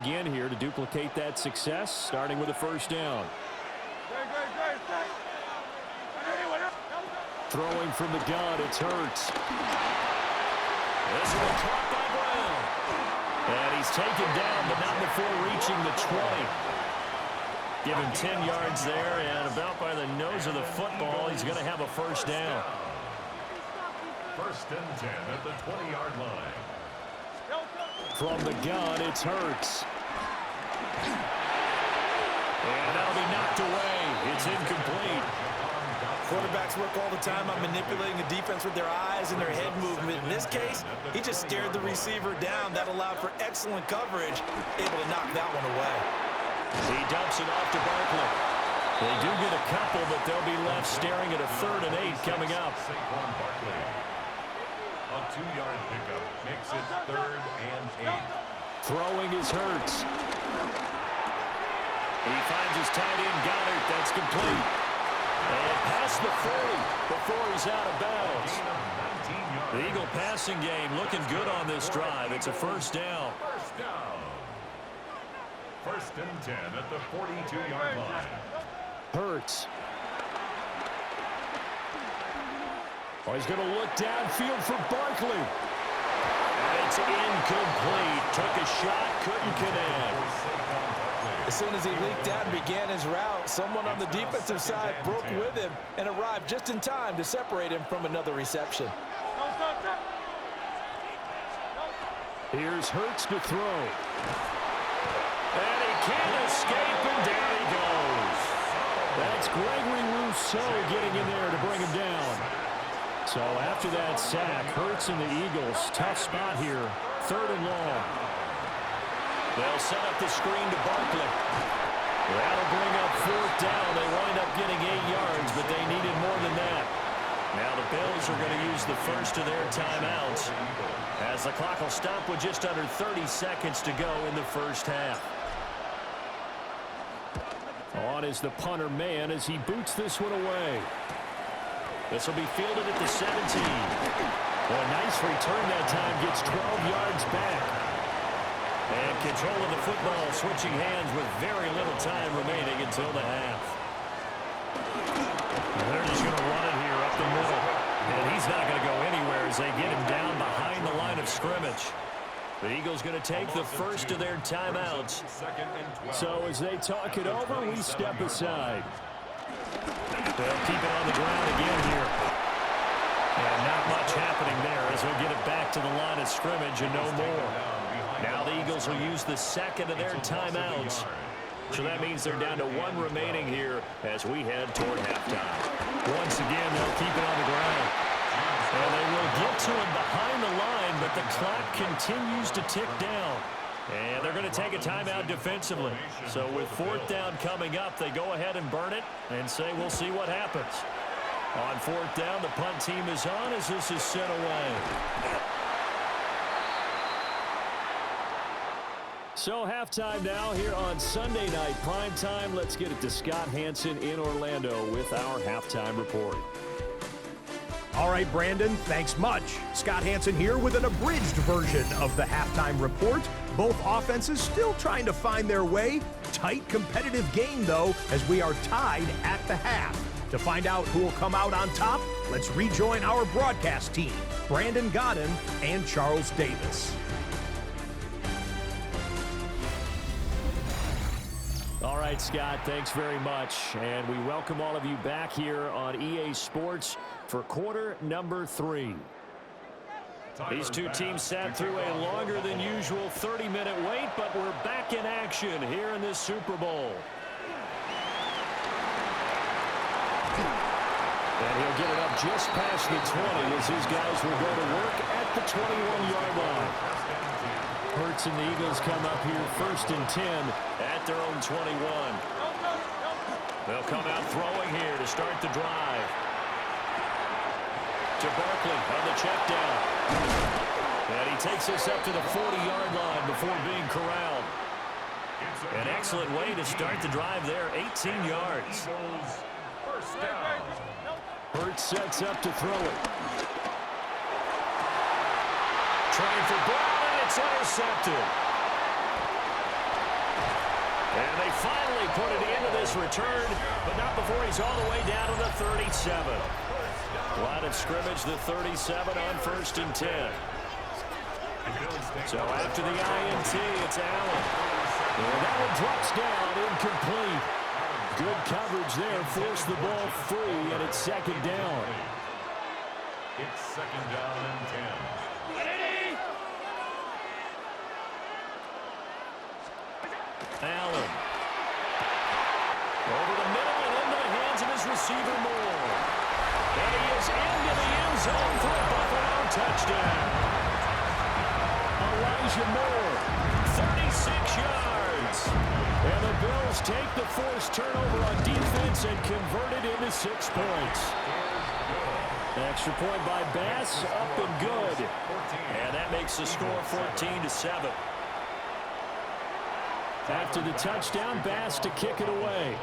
Again here to duplicate that success, starting with a first down. Throwing from the gun, it's Hurts. This one caught by Brown. And he's taken down, but not before reaching the 20. Give him 10 yards there, and about by the nose of the football, he's going to have a first down. First and 10 at the 20-yard line. From the gun, it's Hurts. And that'll be knocked away. It's incomplete. Quarterbacks work all the time on manipulating the defense with their eyes and their head movement. In this case, he just stared the receiver down. That allowed for excellent coverage, able to knock that one away. He dumps it off to Barkley. They do get a couple, but they'll be left staring at a 3rd and 8 coming up. A 2-yard pickup makes it 3rd and 8. Throwing is Hurts. He finds his tight end, Goddard. That's complete. And past the 40 before he's out of bounds. The Eagle passing game looking good on this drive. It's a first down. First down. First and 10 at the 42-yard line. Hurts. Oh, he's going to look downfield for Barkley. And it's incomplete. Took a shot, couldn't connect. As soon as he leaked out and began his route, someone on the defensive side broke with him and arrived just in time to separate him from another reception. Here's Hurts to throw. And he can't escape, and down he goes. That's Gregory Rousseau getting in there to bring him down. So after that sack, Hurts and the Eagles, tough spot here, 3rd and long. They'll set up the screen to Barkley. That'll bring up 4th down. They wind up getting 8 yards, but they needed more than that. Now the Bills are going to use the first of their timeouts, as the clock will stop with just under 30 seconds to go in the first half. On is the punter man as he boots this one away. This will be fielded at the 17. Well, a nice return that time, gets 12 yards back. And control of the football, switching hands with very little time remaining until the half. They're just going to run it here up the middle. And he's not going to go anywhere as they get him down behind the line of scrimmage. The Eagles going to take the first of their timeouts. So as they talk it over, we step aside. They'll keep it on the ground again here. And not much happening there as we get it back to the line of scrimmage and no more. Now the Eagles will use the second of their timeouts. So that means they're down to 1 remaining here as we head toward halftime. Once again, they'll keep it on the ground. And they will get to him behind the line, but the clock continues to tick down. And they're going to take a timeout defensively. So with 4th down coming up, they go ahead and burn it and say we'll see what happens. On 4th down, the punt team is on as this is sent away. So halftime now here on Sunday Night Primetime. Let's get it to Scott Hanson in Orlando with our halftime report. All right, Brandon, thanks much. Scott Hanson here with an abridged version of the halftime report. Both offenses still trying to find their way. Tight, competitive game, though, as we are tied at the half. To find out who will come out on top, let's rejoin our broadcast team, Brandon Godden and Charles Davis. All right, Scott, thanks very much. And we welcome all of you back here on EA Sports for quarter number 3. These two teams sat through a longer than usual 30-minute wait, but we're back in action here in this Super Bowl. And he'll get it up just past the 20 as his guys will go to work at the 21-yard line. Hurts and the Eagles come up here 1st and 10 at their own 21. They'll come out throwing here to start the drive. To Barkley on the check down. And he takes us up to the 40-yard line before being corralled. An excellent way to start the drive there, 18 yards. First down. Hurts sets up to throw it. Trying for Brown, and it's intercepted. And they finally put it into this return, but not before he's all the way down to the 37. Line of scrimmage, the 37 on 1st and 10. So after the INT, it's Allen. And that one drops down, incomplete. Good coverage there, forced the ball free, and it's 2nd down. It's 2nd down and 10. Allen. Over the middle and into the hands of his receiver, Moore. And he is into the end zone for a Buffalo touchdown. Elijah Moore, 36 yards. And the Bills take the forced turnover on defense and convert it into 6 points. Extra point by Bass, up and good. And that makes the score 14-7. After the touchdown, Bass to kick it away.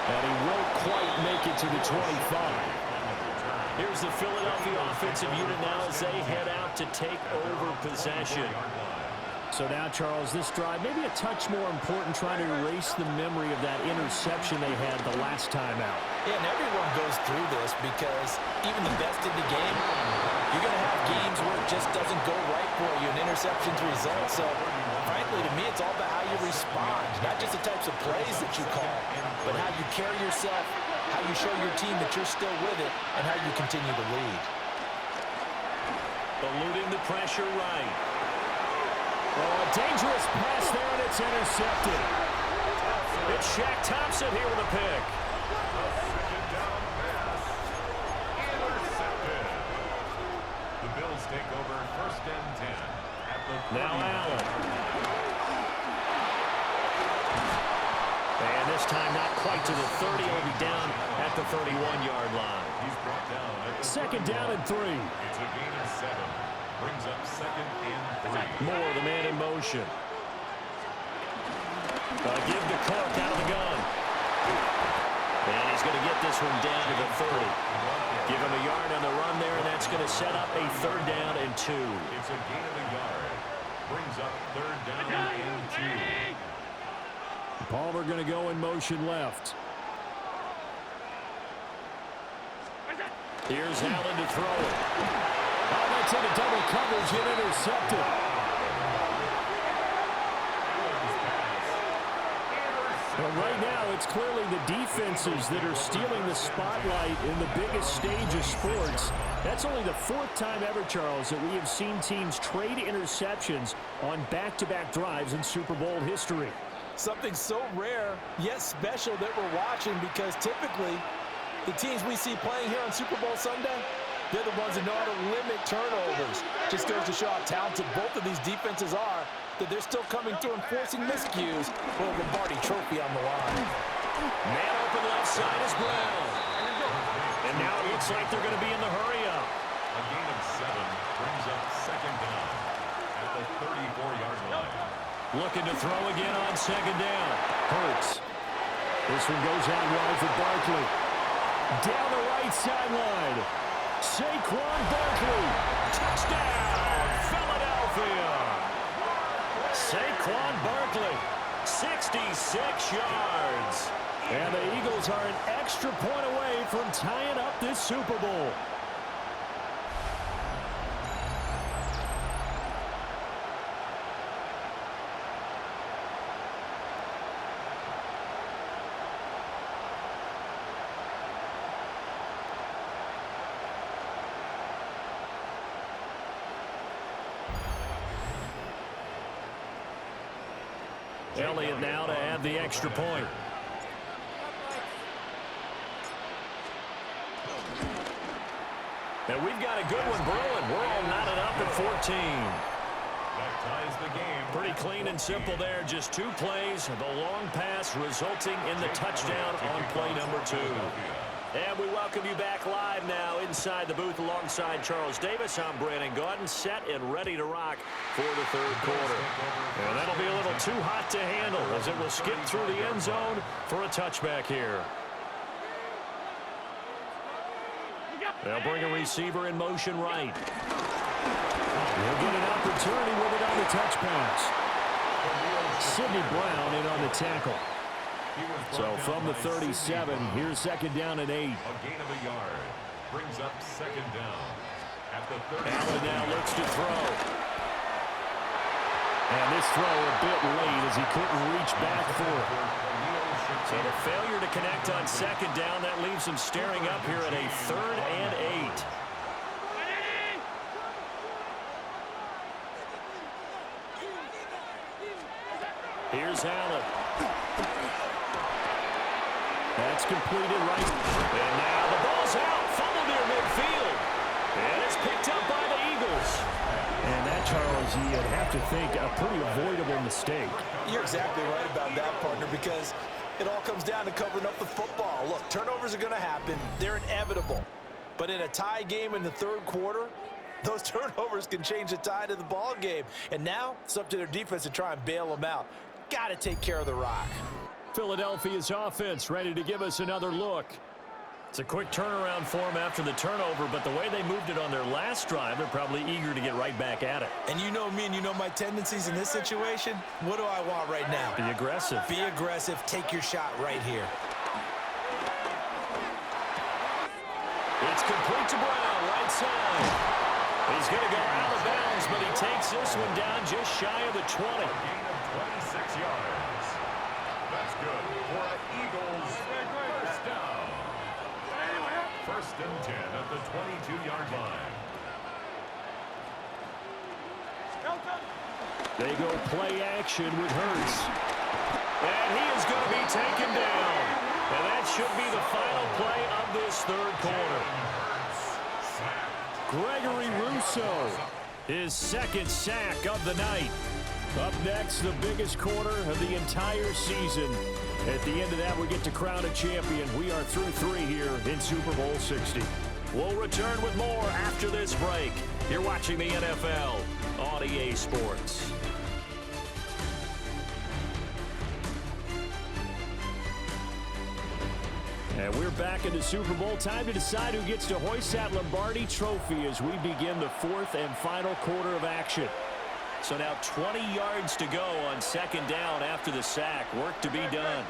And he won't quite make it to the 25. Here's the Philadelphia offensive unit now as they head out to take over possession. So now, Charles, this drive maybe a touch more important, trying to erase the memory of that interception they had the last time out. Yeah, and everyone goes through this because even the best in the game, you're going to have games where it just doesn't go right for you, and interceptions result. So, frankly, to me, it's all about how you respond, not just the types of plays that you call, but how you carry yourself, how you show your team that you're still with it, and how you continue to lead. Eluding the pressure right. Oh, a dangerous pass there, and it's intercepted. It's Shaq Thompson here with a pick. Second down pass. Intercepted. The Bills take over 1st and 10 at the 30. Now Allen. And this time not quite to the 30. He'll be down at the 31-yard line. He's brought down at the 2nd down and 3. It's a gain of 7. Brings up 2nd and 3. Moore, the man in motion. Give the Clark out of the gun. And he's going to get this one down to the 30. Give him a yard on the run there, and that's going to set up a 3rd down and 2. It's a gain of a yard. Brings up 3rd down and 2. Palmer going to go in motion left. Here's Allen to throw it. Oh, that's into double coverage and intercepted. But right now, it's clearly the defenses that are stealing the spotlight in the biggest stage of sports. That's only the 4th time ever, Charles, that we have seen teams trade interceptions on back-to-back drives in Super Bowl history. Something so rare, yet special that we're watching, because typically the teams we see playing here on Super Bowl Sunday, they're the ones that know how to limit turnovers. Just goes to show how talented both of these defenses are, that they're still coming through and forcing miscues for a Lombardi trophy on the line. Man open left side is Brown. And now it looks like they're going to be in the hurry-up. A gain of 7 brings up 2nd down at the 34-yard line. Looking to throw again on 2nd down. Hurts. This one goes out wide for Barkley. Down the right sideline. Saquon Barkley. Touchdown, Philadelphia. Saquon Barkley, 66 yards. And the Eagles are an extra point away from tying up this Super Bowl. Elliott now to add the extra point. And we've got a good one brewing. We're all knotted up at 14. That ties the game. Pretty clean and simple there. Just 2 plays. The long pass resulting in the touchdown on play number 2. And we welcome you back live now inside the booth alongside Charles Davis. I'm Brandon Gaudin, set and ready to rock for the 3rd quarter. And that'll be a little too hot to handle as it will skip through the end zone for a touchback here. They'll bring a receiver in motion right. He'll get an opportunity with it on the touch pass. Sidney Brown in on the tackle. So from the 37, here's second down and 8. A gain of a yard brings up second down at the 30. Allen now looks to throw. And this throw a bit late as he couldn't reach back for it. So the failure to connect on second down, that leaves him staring up here at a 3rd and 8. Here's Allen. That's completed right. And now the ball's out. Fumble near midfield. And it's picked up by the Eagles. And that, Charles, you'd have to think a pretty avoidable mistake. You're exactly right about that, partner, because it all comes down to covering up the football. Look, turnovers are going to happen. They're inevitable. But in a tie game in the 3rd quarter, those turnovers can change the tide of the ball game. And now it's up to their defense to try and bail them out. Got to take care of the rock. Philadelphia's offense ready to give us another look. It's a quick turnaround for them after the turnover, but the way they moved it on their last drive, they're probably eager to get right back at it. And you know me and you know my tendencies in this situation. What do I want right now? Be aggressive. Be aggressive. Take your shot right here. It's complete to Brown, right side. He's going to go out of bounds, but he takes this one down just shy of the 20. A gain of 26 yards. That's good for an Eagles first down. 1st and 10 at the 22-yard line. They go play action with Hurts. And he is going to be taken down. And that should be the final play of this 3rd quarter. Gregory Rousseau, his 2nd sack of the night. Up next, the biggest quarter of the entire season. At the end of that, we get to crown a champion. We are through 3 here in Super Bowl 60. We'll return with more after this break. You're watching the NFL on EA Sports. And we're back in the Super Bowl. Time to decide who gets to hoist that Lombardi Trophy as we begin the 4th and final quarter of action. So now 20 yards to go on second down after the sack. Work to be done.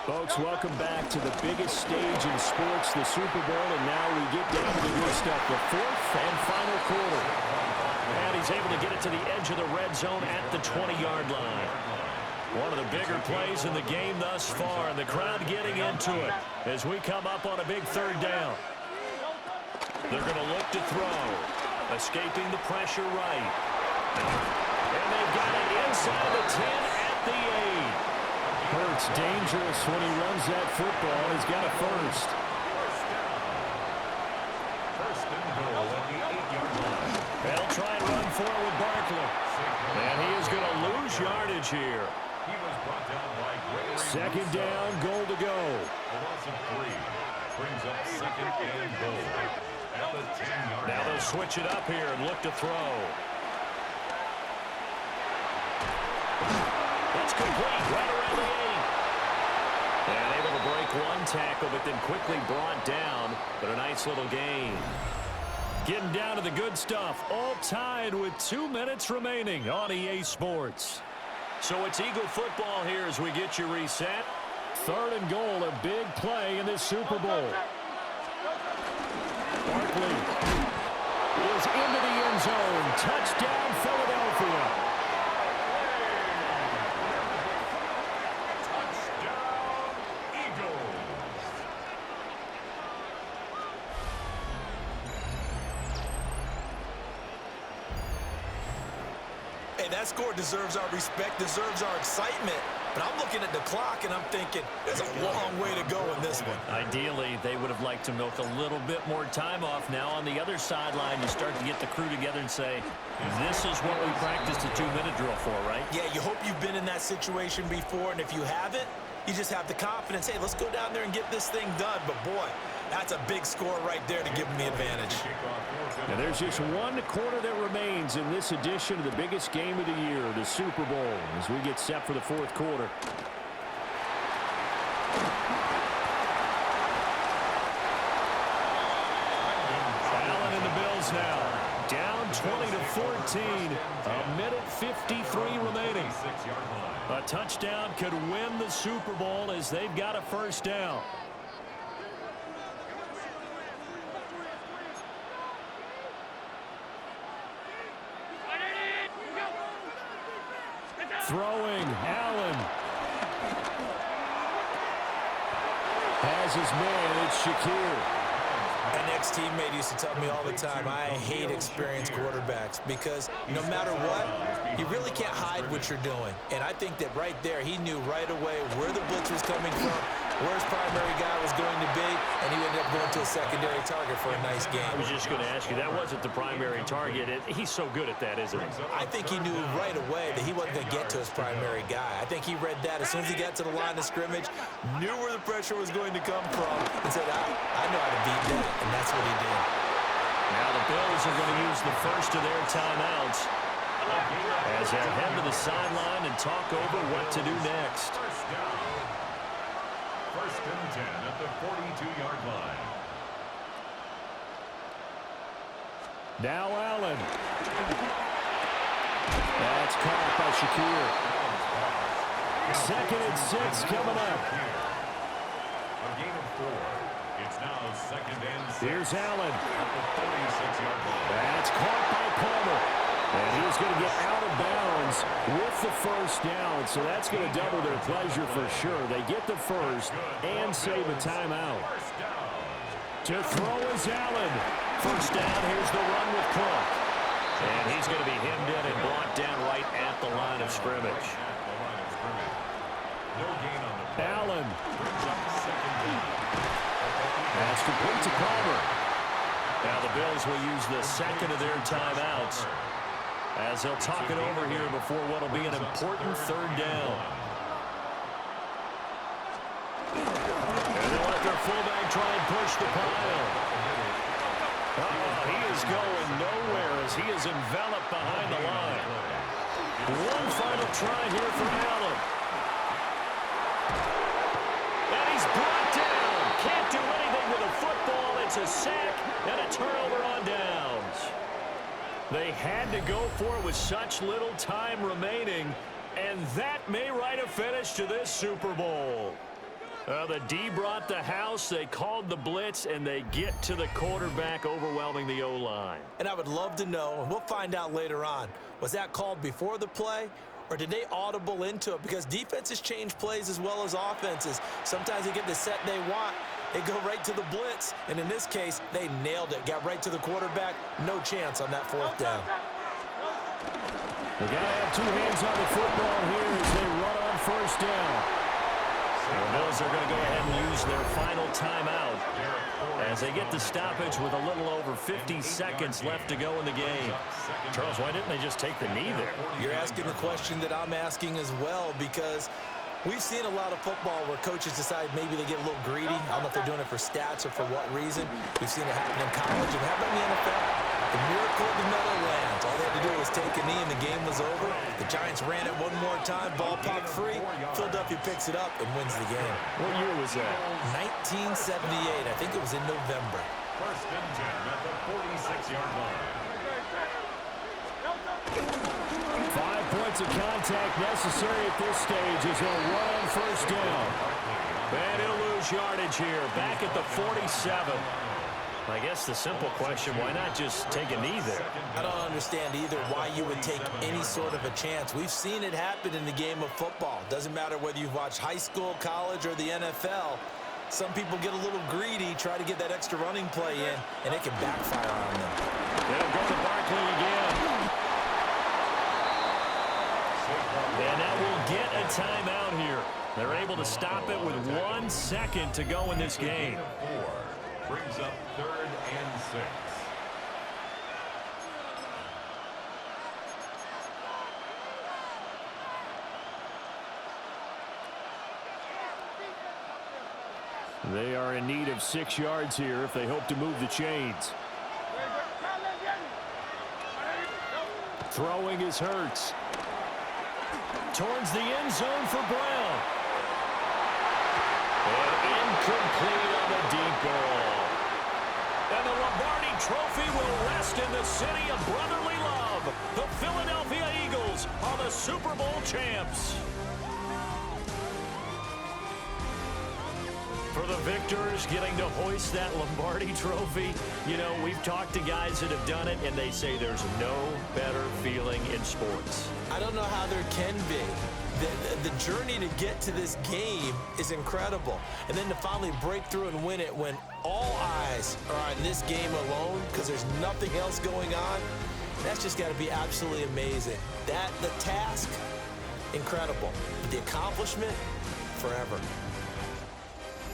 Folks, welcome back to the biggest stage in sports, the Super Bowl, and now we get down to the good stuff, the 4th and final quarter. And he's able to get it to the edge of the red zone at the 20-yard line. One of the bigger plays in the game thus far, and the crowd getting into it as we come up on a big 3rd down. They're going to look to throw, escaping the pressure right. And they've got it inside the 10 at the 8. Hurts dangerous when he runs that football. He's got a first. First and goal at the 8-yard line. They'll try and run for it with Barkley. And he is going to lose yardage here. He was brought down by Gregory. Second down, goal to go. A loss of 3 brings up second and goal at the 10-yard line. Now they'll switch it up here and look to throw. It's complete right around the 8. And able to break one tackle, but then quickly brought down. But a nice little gain. Getting down to the good stuff. All tied with 2 minutes remaining on EA Sports. So it's Eagle football here as we get you reset. 3rd and goal, a big play in this Super Bowl. Barkley is into the end zone. Touchdown, Philadelphia. That score deserves our respect, deserves our excitement. But I'm looking at the clock, and I'm thinking there's a long way to go in this one. Ideally, they would have liked to milk a little bit more time off. Now on the other sideline, you start to get the crew together and say, this is what we practiced a 2-minute drill for, right? Yeah, you hope you've been in that situation before, and if you haven't, you just have the confidence, hey, let's go down there and get this thing done. But, boy, that's a big score right there to give them the advantage. And there's just 1 quarter that remains in this edition of the biggest game of the year, the Super Bowl, as we get set for the 4th quarter. 20-14. A minute 53 remaining. A touchdown could win the Super Bowl as they've got a first down. Throwing, Allen. Has his man, it's Shakir. An ex-teammate used to tell me all the time, I hate experienced quarterbacks because no matter what, you really can't hide what you're doing. And I think that right there, he knew right away where the blitz was coming from, where his primary guy was going to be, and he ended up going to a secondary target for a nice game. I was just going to ask you, that wasn't the primary target. He's so good at that, isn't he? I think he knew right away that he wasn't going to get to his primary guy. I think he read that as soon as he got to the line of scrimmage, knew where the pressure was going to come from, and said, I know how to beat that, and that's what he did. Now the Bills are going to use the first of their timeouts as they head to the sideline and talk over what to do next. First and 10 at the 42-yard line. Now Allen. That's caught by Shakir. Second and 6 coming up. A gain of 4. It's now second and 6. Here's Allen. At the 46-yard line. That's caught by Palmer. And he's going to get out of bounds with the first down, so that's going to double their pleasure for sure. They get the first and save a timeout. To throw is Allen. First down, here's the run with Cook. And he's going to be hemmed in and brought down right at the line of scrimmage. Allen. That's complete to Palmer. Now the Bills will use the second of their timeouts as they'll talk it over here before what will be an important third down. And they'll let their fullback try and push the pile. He is going nowhere as he is enveloped behind the line. One final try here for Allen. And he's brought down. Can't do anything with a football. It's a sack and a turnover on downs. They had to go for it with such little time remaining, and that may write a finish to this Super Bowl. The D brought the house, they called the blitz, and they get to the quarterback, overwhelming the O-line. And I would love to know, and we'll find out later on, was that called before the play, or did they audible into it? Because defenses change plays as well as offenses. Sometimes they get the set they want. They go right to the blitz, and in this case, they nailed it. Got right to the quarterback. No chance on that fourth down. They got to have two hands on the football here as they run on first down. The Bills are going to go ahead and use their final timeout as they get the stoppage with a little over 50 seconds left to go in the game. Charles, why didn't they just take the knee there? You're asking the question that I'm asking as well, because we've seen a lot of football where coaches decide maybe they get a little greedy. I don't know if they're doing it for stats or for what reason. We've seen it happen in college and happen in the NFL. The miracle of the Meadowlands. All they had to do was take a knee and the game was over. The Giants ran it one more time. Ball popped free. Philadelphia picks it up and wins the game. What year was that? 1978. I think it was in November. First and 10 at the 46-yard line. 5 points of contact necessary at this stage as they'll run on first down. And he'll lose yardage here, back at the 47. I guess the simple question, why not just take a knee there? I don't understand either why you would take any sort of a chance. We've seen it happen in the game of football. Doesn't matter whether you've watched high school, college, or the NFL. Some people get a little greedy, try to get that extra running play in, and it can backfire on them. They'll go to Barkley again. And that will get a timeout here. They're able to stop it with 1 second to go in this game. Brings up 3rd and 6. They are in need of 6 yards here if they hope to move the chains. Throwing is Hurts. Towards the end zone for Brown. And incomplete on the deep ball. And the Lombardi Trophy trophy will rest in the city of brotherly love. The Philadelphia Eagles are the Super Bowl champs. For the victors, getting to hoist that Lombardi trophy, you know, we've talked to guys that have done it, and they say there's no better feeling in sports. I don't know how there can be. The journey to get to this game is incredible. And then to finally break through and win it when all eyes are on this game alone because there's nothing else going on, that's just got to be absolutely amazing. The task, incredible. But the accomplishment, forever.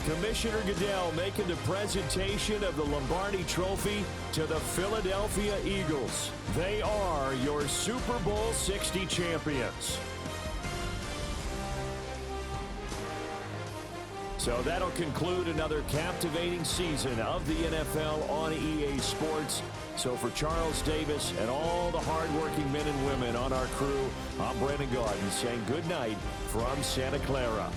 Commissioner Goodell making the presentation of the Lombardi Trophy to the Philadelphia Eagles. They are your Super Bowl 60 champions. So that'll conclude another captivating season of the NFL on EA Sports. So for Charles Davis and all the hardworking men and women on our crew, I'm Brandon Gaudin saying good night from Santa Clara.